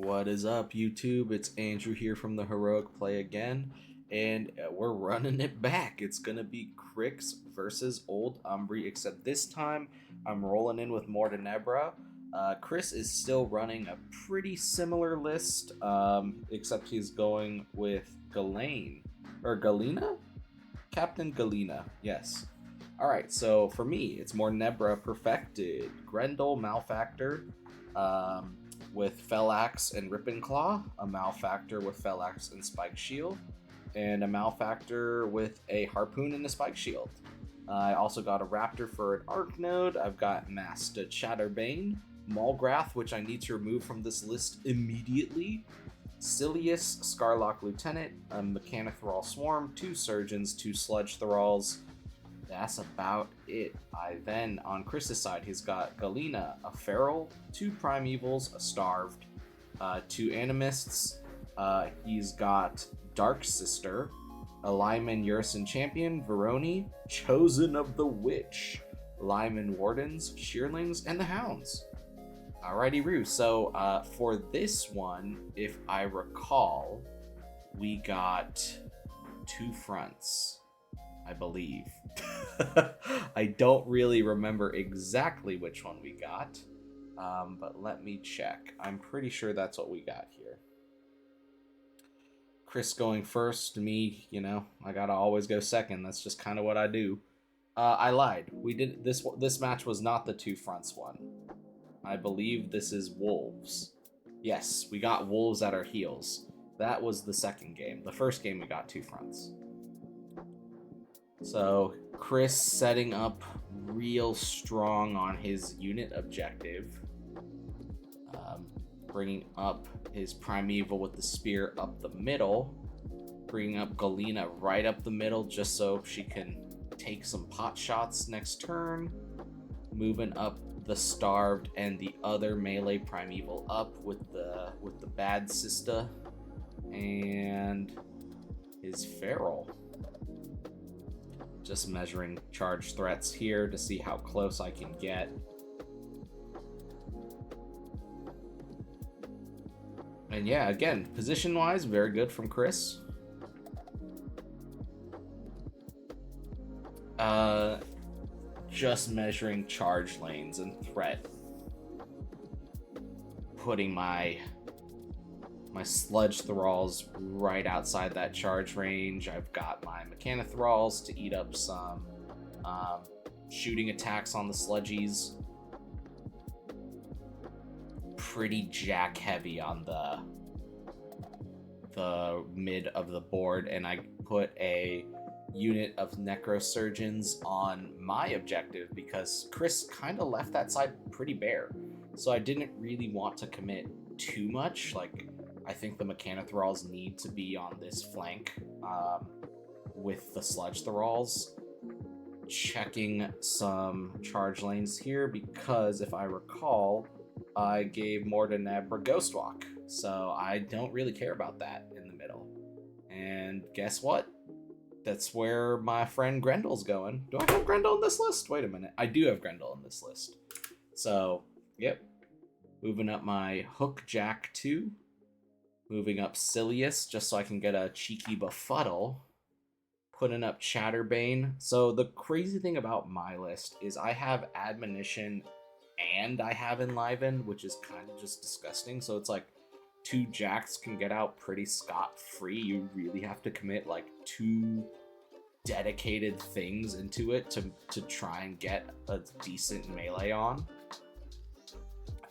What is up, YouTube? It's Andrew here from the Heroic Play again, and we're running it back. It's gonna be Cryx versus Old Umbrey, except this time I'm rolling in with Mortenebra. Chris is still running a pretty similar list, except he's going with Galina? Captain Galina, yes. Alright, so for me, it's Mortenebra Perfected, Grendel Malefactor, with Fellax and Rip and Claw, a Malefactor with Fellax and Spike Shield, and a Malefactor with a Harpoon and a Spike Shield. I also got a Raptor for an Arc Node. I've got Master Chatterbane, Maugreth, which I need to remove from this list immediately, Silexus, Skarlock Lieutenant, a Mechanitralls Swarm, 2 Surgeons, 2 Sludge Thralls. That's about it. Then on Chris's side, he's got Galina, a Feral, 2 Primevals, a Starved, 2 Animists. He's got Dark Sister, a Lyman Ursan Champion, Vorony, Chosen of the Witch, Lyman Wardens, Shearlings, and the Hounds. Alrighty, Roo. So for this one, if I recall, we got 2 fronts, I believe. I don't really remember exactly which one we got, but let me check. I'm pretty sure that's what we got here. Chris going first, me, I gotta always go second. That's just kind of what I do. I lied. We did this match was not the 2 fronts one. I believe this is wolves. Yes, we got wolves at our heels. That was the second game. The first game we got 2 fronts. So Chris setting up real strong on his unit objective, bringing up his Primeval with the spear up the middle, bringing up Galina right up the middle just so she can take some pot shots next turn, moving up the Starved and the other melee Primeval up with the bad sister and his Feral. Just measuring charge threats here to see how close I can get. And yeah, again, position-wise, very good from Chris. Just measuring charge lanes and threat. Putting my Sludge Thralls right outside that charge range. I've got my Mechanitralls to eat up some shooting attacks on the Sludgies. Pretty jack heavy on the mid of the board, and I put a unit of Nexrosurgeons on my objective because Chris kind of left that side pretty bare. So I didn't really want to commit too much. Like, I think the Mechanitralls need to be on this flank with the Sludge Thralls. Checking some charge lanes here because if I recall, I gave Mortenebra Ghostwalk. So I don't really care about that in the middle. And guess what? That's where my friend Grendel's going. Do I have Grendel in this list? Wait a minute. I do have Grendel in this list. So, yep. Moving up my Hook Jack 2. Moving up Silexus just so I can get a cheeky befuddle. Putting up Chatterbane. So the crazy thing about my list is I have Admonition and I have Enliven, which is kind of just disgusting. So it's like 2 jacks can get out pretty scot-free. You really have to commit like 2 dedicated things into it to try and get a decent melee on.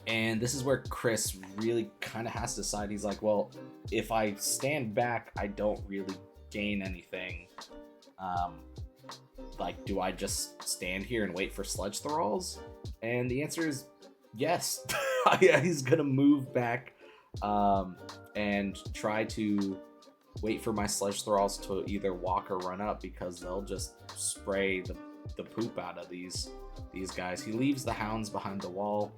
And this is where Chris really kind of has to decide. He's like, well, if I stand back, I don't really gain anything. Like, do I just stand here and wait for Sludge Thralls? And the answer is yes. Yeah, he's gonna move back and try to wait for my Sludge Thralls to either walk or run up because they'll just spray the poop out of these guys. He leaves the Hounds behind the wall.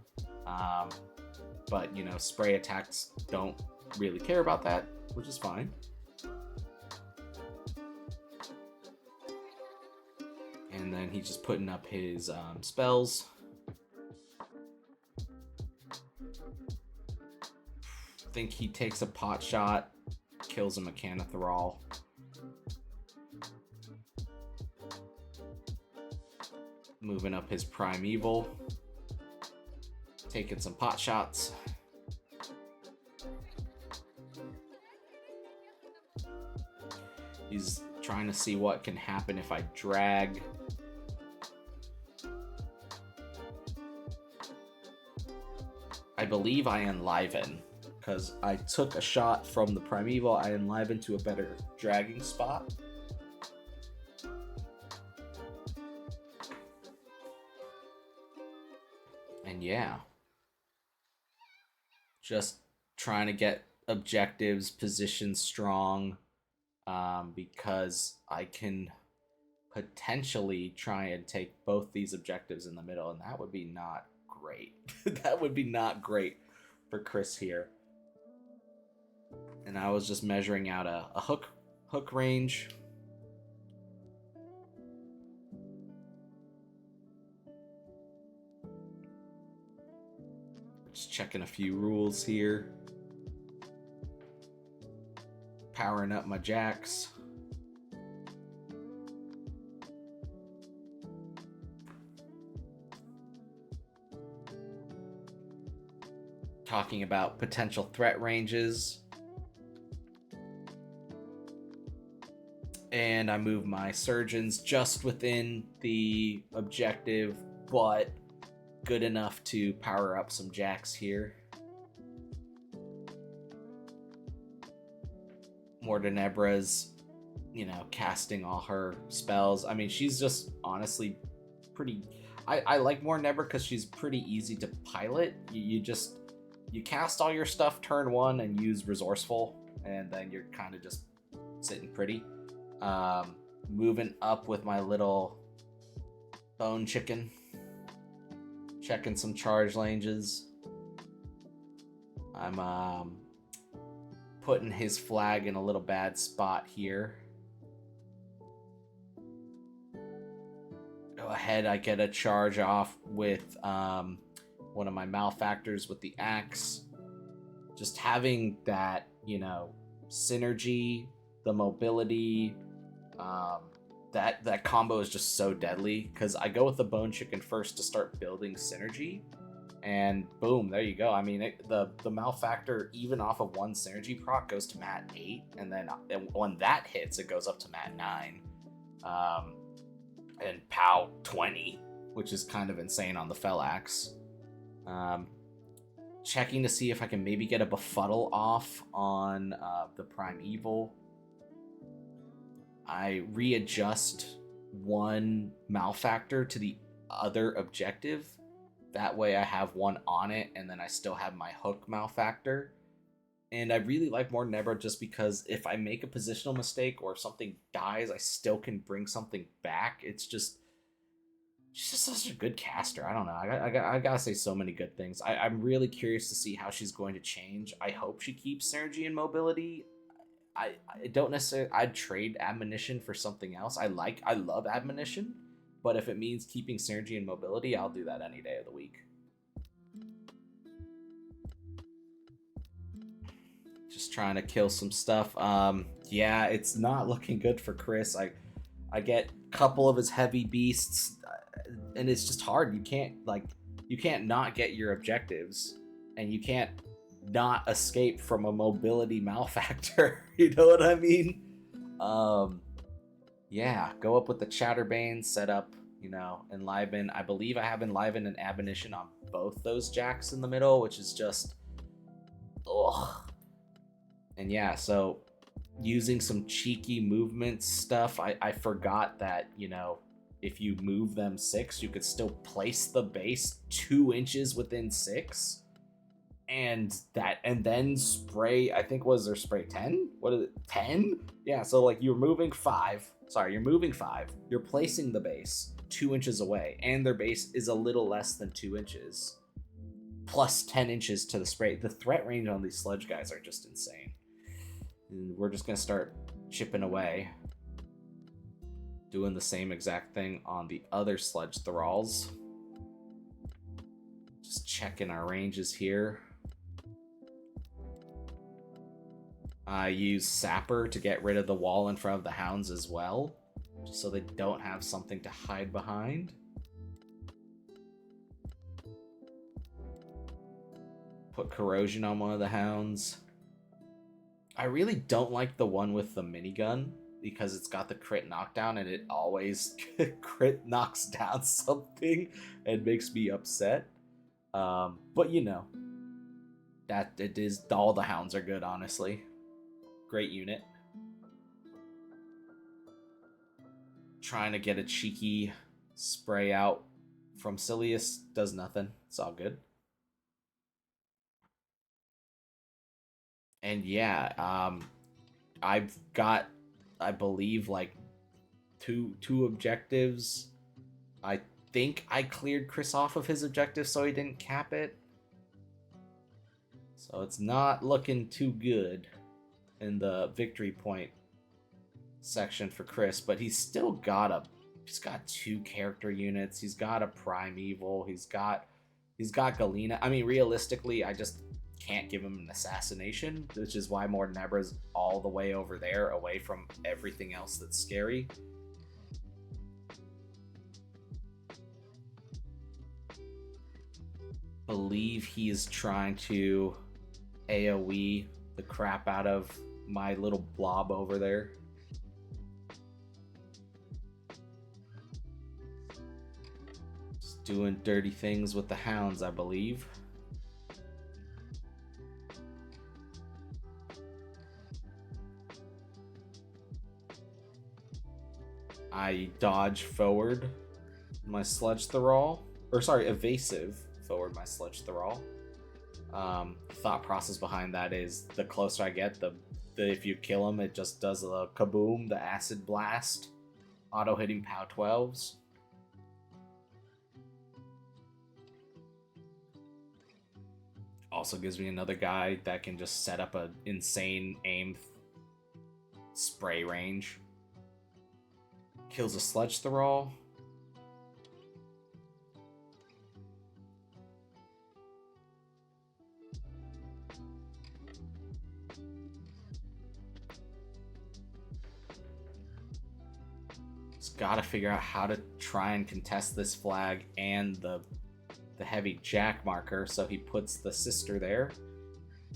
But, spray attacks don't really care about that, which is fine. And then he's just putting up his spells. think he takes a pot shot, kills a Mechanitrall. Moving up his Primeval. Taking some pot shots. He's trying to see what can happen if I drag. I believe I enliven, because I took a shot from the Primeval. I enliven to a better dragging spot. And yeah. Just trying to get objectives, position strong, because I can potentially try and take both these objectives in the middle, and that would be not great. That would be not great for Cryx here. And I was just measuring out a hook range. Just checking a few rules here. Powering up my jacks. Talking about potential threat ranges. And I move my surgeons just within the objective, but good enough to power up some jacks here. Mortenebra's, casting all her spells. I mean, she's just honestly pretty... I like Mortenebra because she's pretty easy to pilot. You cast all your stuff turn 1 and use Resourceful, and then you're kind of just sitting pretty. Moving up with my little bone chicken. Checking some charge ranges. I'm putting his flag in a little bad spot here. Go ahead, I get a charge off with one of my Malefactors with the axe. Just having that, synergy, the mobility, that combo is just so deadly, because I go with the bone chicken first to start building synergy, and boom, there you go. I mean, the Malefactor, even off of one synergy proc, goes to mat 8, and then when that hits, it goes up to mat 9, and POW 20, which is kind of insane on the Fellax. Checking to see if I can maybe get a Befuddle off on the Primeval. I readjust one Malefactor to the other objective. That way I have one on it, and then I still have my hook Malefactor. And I really like Mortenebra just because if I make a positional mistake or if something dies, I still can bring something back. She's just such a good caster. I don't know. I gotta say so many good things. I'm really curious to see how she's going to change. I hope she keeps synergy and mobility. I don't necessarily... I'd trade Admonition for something else. I love Admonition, but if it means keeping synergy and mobility, I'll do that any day of the week. Just trying to kill some stuff. Yeah, it's not looking good for Cryx. I get a couple of his heavy beasts, and it's just hard. You can't not get your objectives, and you can't not escape from a mobility Malefactor. You know what I mean? Yeah, go up with the Chatterbane, set up, Enliven. I believe I have Enliven and Admonition on both those jacks in the middle, which is just... ugh. And yeah, so using some cheeky movement stuff, I forgot that, if you move them 6, you could still place the base 2 inches within 6. And then spray, I think, was there spray 10? What is it, 10? Yeah, so you're moving 5. You're placing the base 2 inches away, and their base is a little less than 2 inches. Plus 10 inches to the spray. The threat range on these sludge guys are just insane. And we're just going to start chipping away. Doing the same exact thing on the other Sludge Thralls. Just checking our ranges here. I use Sapper to get rid of the wall in front of the Hounds as well, just so they don't have something to hide behind. Put Corrosion on one of the Hounds. I really don't like the one with the minigun because it's got the crit knockdown and it always crit knocks down something and makes me upset. But you know, that it is, all the Hounds are good, honestly. Great unit. Trying to get a cheeky spray out from Silius does nothing. It's all good. And yeah, I've got, I believe, like two objectives. I think I cleared Chris off of his objective so he didn't cap it. So it's not looking too good in the victory point section for Chris, but he's still got he's got 2 character units. He's got a Primeval. He's got Galina. I mean, realistically, I just can't give him an assassination, which is why Mortenebra's all the way over there, away from everything else that's scary. Believe he is trying to AoE the crap out of my little blob over there. Just doing dirty things with the Hounds, I believe. I dodge forward my Sludge Thrall, or sorry, evasive forward my Sludge Thrall. Thought process behind that is the closer I get, the if you kill him, it just does the kaboom, the acid blast, auto hitting POW 12s. Also gives me another guy that can just set up an insane aim spray range. Kills a Sludge Thrall. Just gotta figure out how to try and contest this flag and the heavy jack marker, so he puts the sister there.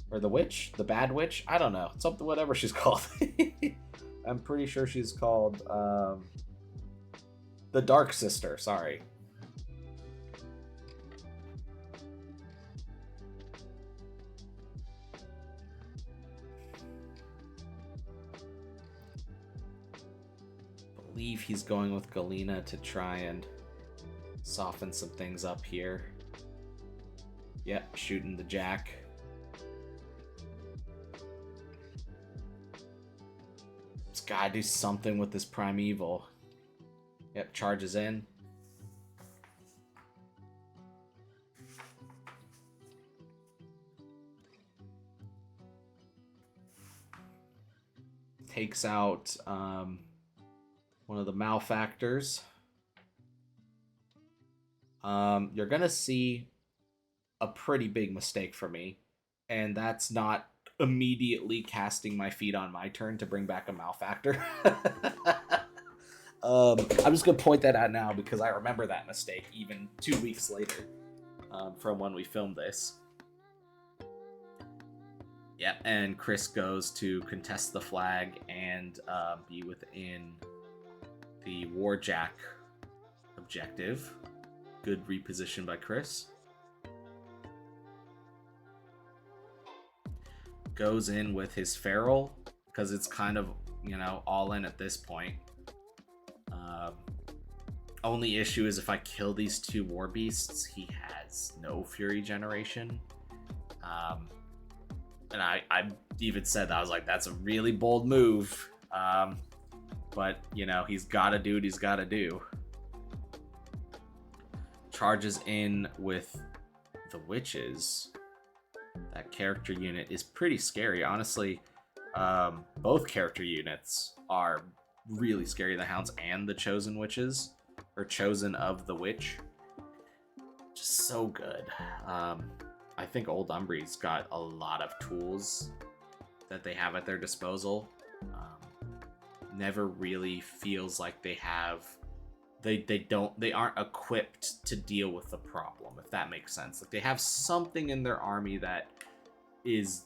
Or the witch? The bad witch? I don't know. Something, whatever she's called. I'm pretty sure she's called the Dark Sister, sorry. I believe he's going with Galina to try and soften some things up here. Yep, shooting the jack. Just gotta do something with this Primeval. Yep, charges in. Takes out one of the Malefactors. You're gonna see a pretty big mistake for me, and that's not immediately casting my feet on my turn to bring back a Malefactor. I'm just gonna point that out now because I remember that mistake even 2 weeks later from when we filmed this. Yep, and Chris goes to contest the flag and be within the Warjack objective. Good reposition by Chris. Goes in with his Feral because it's kind of, you know, all in at this point. Only issue is if I kill these 2 War Beasts, he has no Fury generation. And I even said that, I was like, that's a really bold move. But, you know, he's got to do what he's got to do. Charges in with the Witches. That character unit is pretty scary. Honestly, both character units are really scary. The Hounds and the Chosen Witches. Or Chosen of the Witch. Just so good. I think old Umbrey's got a lot of tools that they have at their disposal. Never really feels like they aren't equipped to deal with the problem, if that makes sense. Like, they have something in their army that is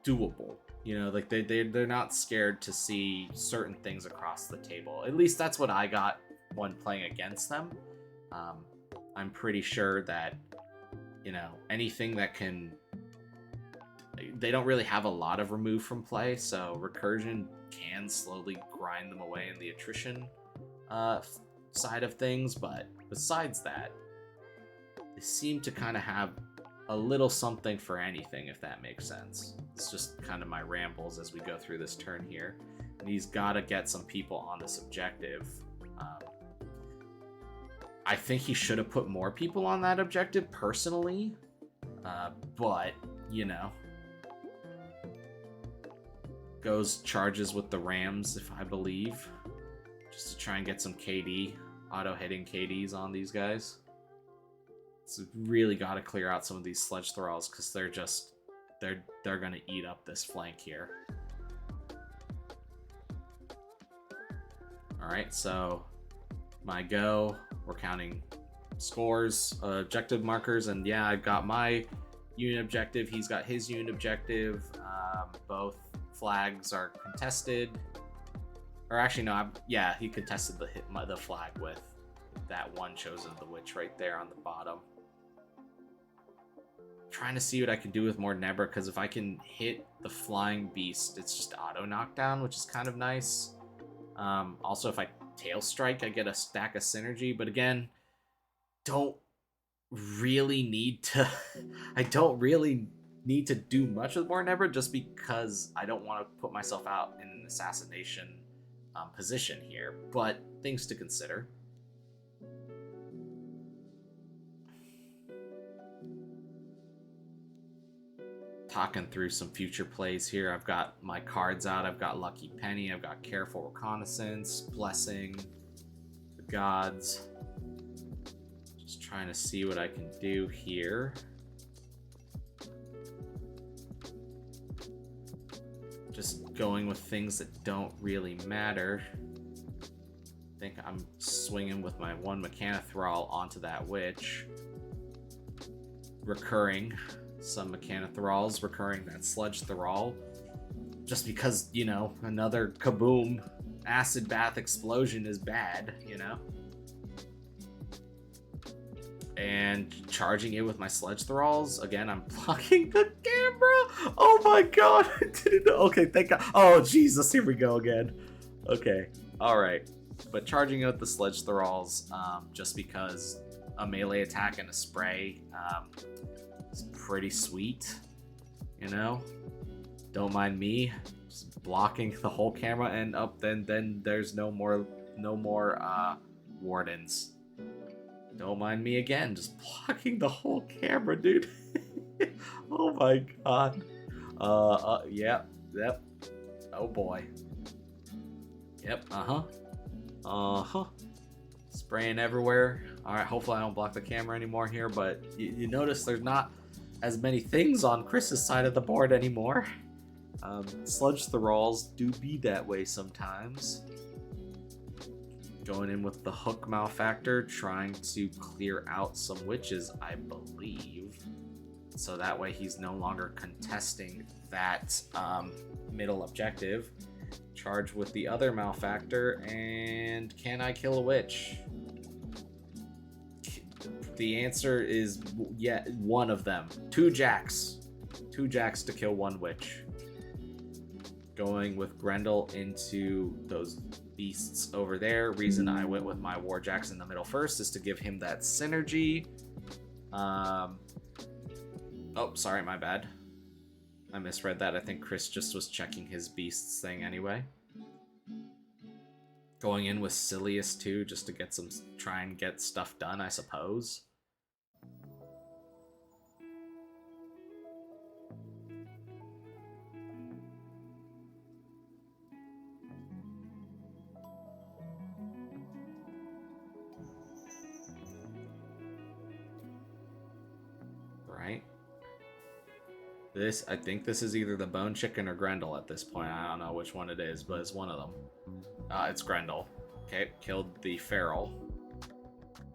doable. You know, like they're not scared to see certain things across the table. At least that's what I got when playing against them. I'm pretty sure that, you know, anything that can... They don't really have a lot of remove from play, so recursion can slowly grind them away in the attrition side of things, but besides that, they seem to kind of have a little something for anything, if that makes sense. It's just kind of my rambles as we go through this turn here. And he's got to get some people on this objective. I think he should have put more people on that objective, personally. But, you know. Charges with the Rams, if I believe. Just to try and get some KD. Auto-hitting KDs on these guys. So really got to clear out some of these Sludge Thralls, because they're going to eat up this flank here. Alright, so my go. We're counting scores, objective markers, and yeah, I've got my unit objective. He's got his unit objective. Both flags are contested. Or actually, no, yeah, he contested the flag with that one chosen the witch right there on the bottom. Trying to see what I can do with Mortenebra, because if I can hit the flying beast, it's just auto knockdown, which is kind of nice. Also, if I tail strike, I get a stack of synergy, but again, don't really need to I don't really need to do much with Mortenebra, just because I don't want to put myself out in an assassination position here, but things to consider. Talking through some future plays here. I've got my cards out. I've got Lucky Penny. I've got Careful Reconnaissance, Blessing, the Gods. Just trying to see what I can do here. Just going with things that don't really matter. I think I'm swinging with my one Mechanitrall onto that witch. Recurring some Mechanitralls, recurring that Sludge Thrall. Just because, you know, another kaboom acid bath explosion is bad, you know? And charging it with my Sludge Thralls. Again, I'm blocking the camera. Oh my god. I didn't know. Okay, thank god. Oh, Jesus. Here we go again. Okay. Alright. But charging it with the Sludge Thralls, just because a melee attack and a spray is pretty sweet. You know? Don't mind me. Just blocking the whole camera, and then there's no more Wardens. Don't mind me again, just blocking the whole camera, dude. Oh my god. Yep. Oh boy. Yep, Spraying everywhere. Alright, hopefully I don't block the camera anymore here, but you notice there's not as many things on Chris's side of the board anymore. Sludge Thralls do be that way sometimes. Going in with the Hook Malefactor, trying to clear out some witches, I believe. So that way he's no longer contesting that middle objective. Charge with the other Malefactor, and can I kill a witch? The answer is yeah, one of them. Two jacks to kill one witch. Going with Grendel into those beasts over there. Reason I went with my Warjacks in the middle first is to give him that synergy. Oh, sorry, my bad. I misread that. I think Chris just was checking his beasts thing anyway. Going in with Silexus too, just to get some, try and get stuff done, I suppose. I think this is either the Bone Chicken or Grendel at this point. I don't know which one it is, but it's one of them. It's Grendel. Okay, killed the Feral.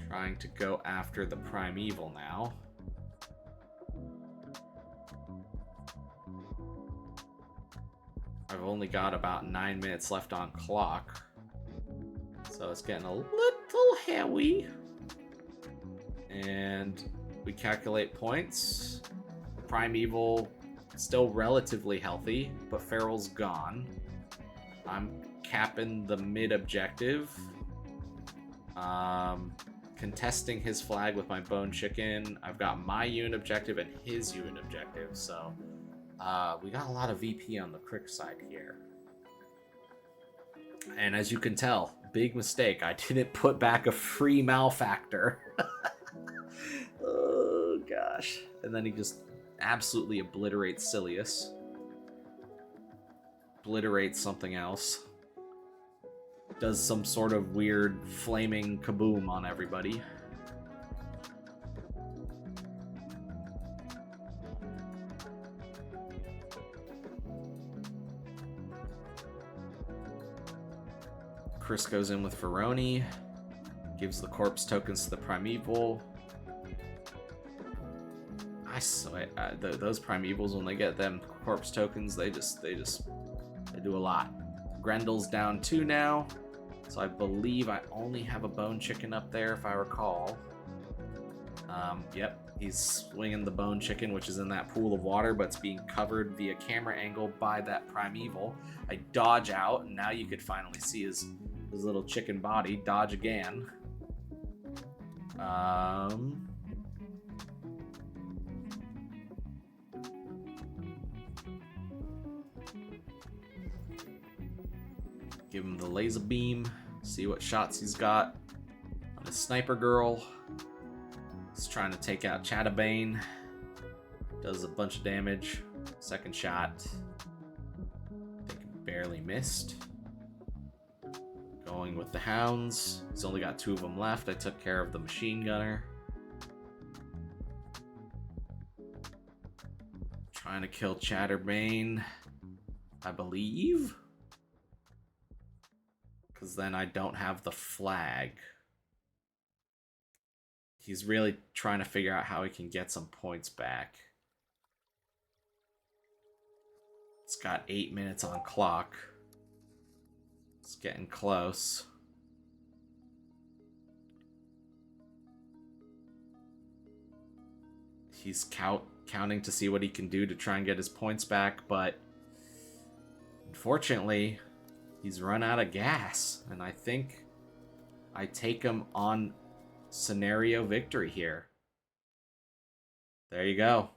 Trying to go after the Primeval now. I've only got about 9 minutes left on clock. So it's getting a little hairy. And we calculate points. Primeval still relatively healthy, but Feral's gone. I'm capping the mid objective. Contesting his flag with my Bone Chicken. I've got my unit objective and his unit objective, so we got a lot of VP on the Cryx side here. And as you can tell, big mistake. I didn't put back a free Malefactor. Oh gosh. And then he just absolutely obliterates Silexus. Obliterates something else. Does some sort of weird flaming kaboom on everybody. Cryx goes in with Vorony. Gives the corpse tokens to the Primeval. I swear, those Primevals, when they get them corpse tokens, they do a lot. Grendel's down 2 now, so I believe I only have a Bone Chicken up there, if I recall. Yep, he's swinging the Bone Chicken, which is in that pool of water, but it's being covered via camera angle by that Primeval. I dodge out, and now you could finally see his little chicken body. Dodge again. Give him the laser beam. See what shots he's got on his sniper girl. He's trying to take out Chatterbane. Does a bunch of damage. Second shot. I think barely missed. Going with the Hounds. He's only got 2 of them left. I took care of the machine gunner. Trying to kill Chatterbane, I believe. Because then I don't have the flag. He's really trying to figure out how he can get some points back. It's got 8 minutes on clock. It's getting close. He's counting to see what he can do to try and get his points back, but unfortunately, he's run out of gas, and I think I take him on scenario victory here. There you go.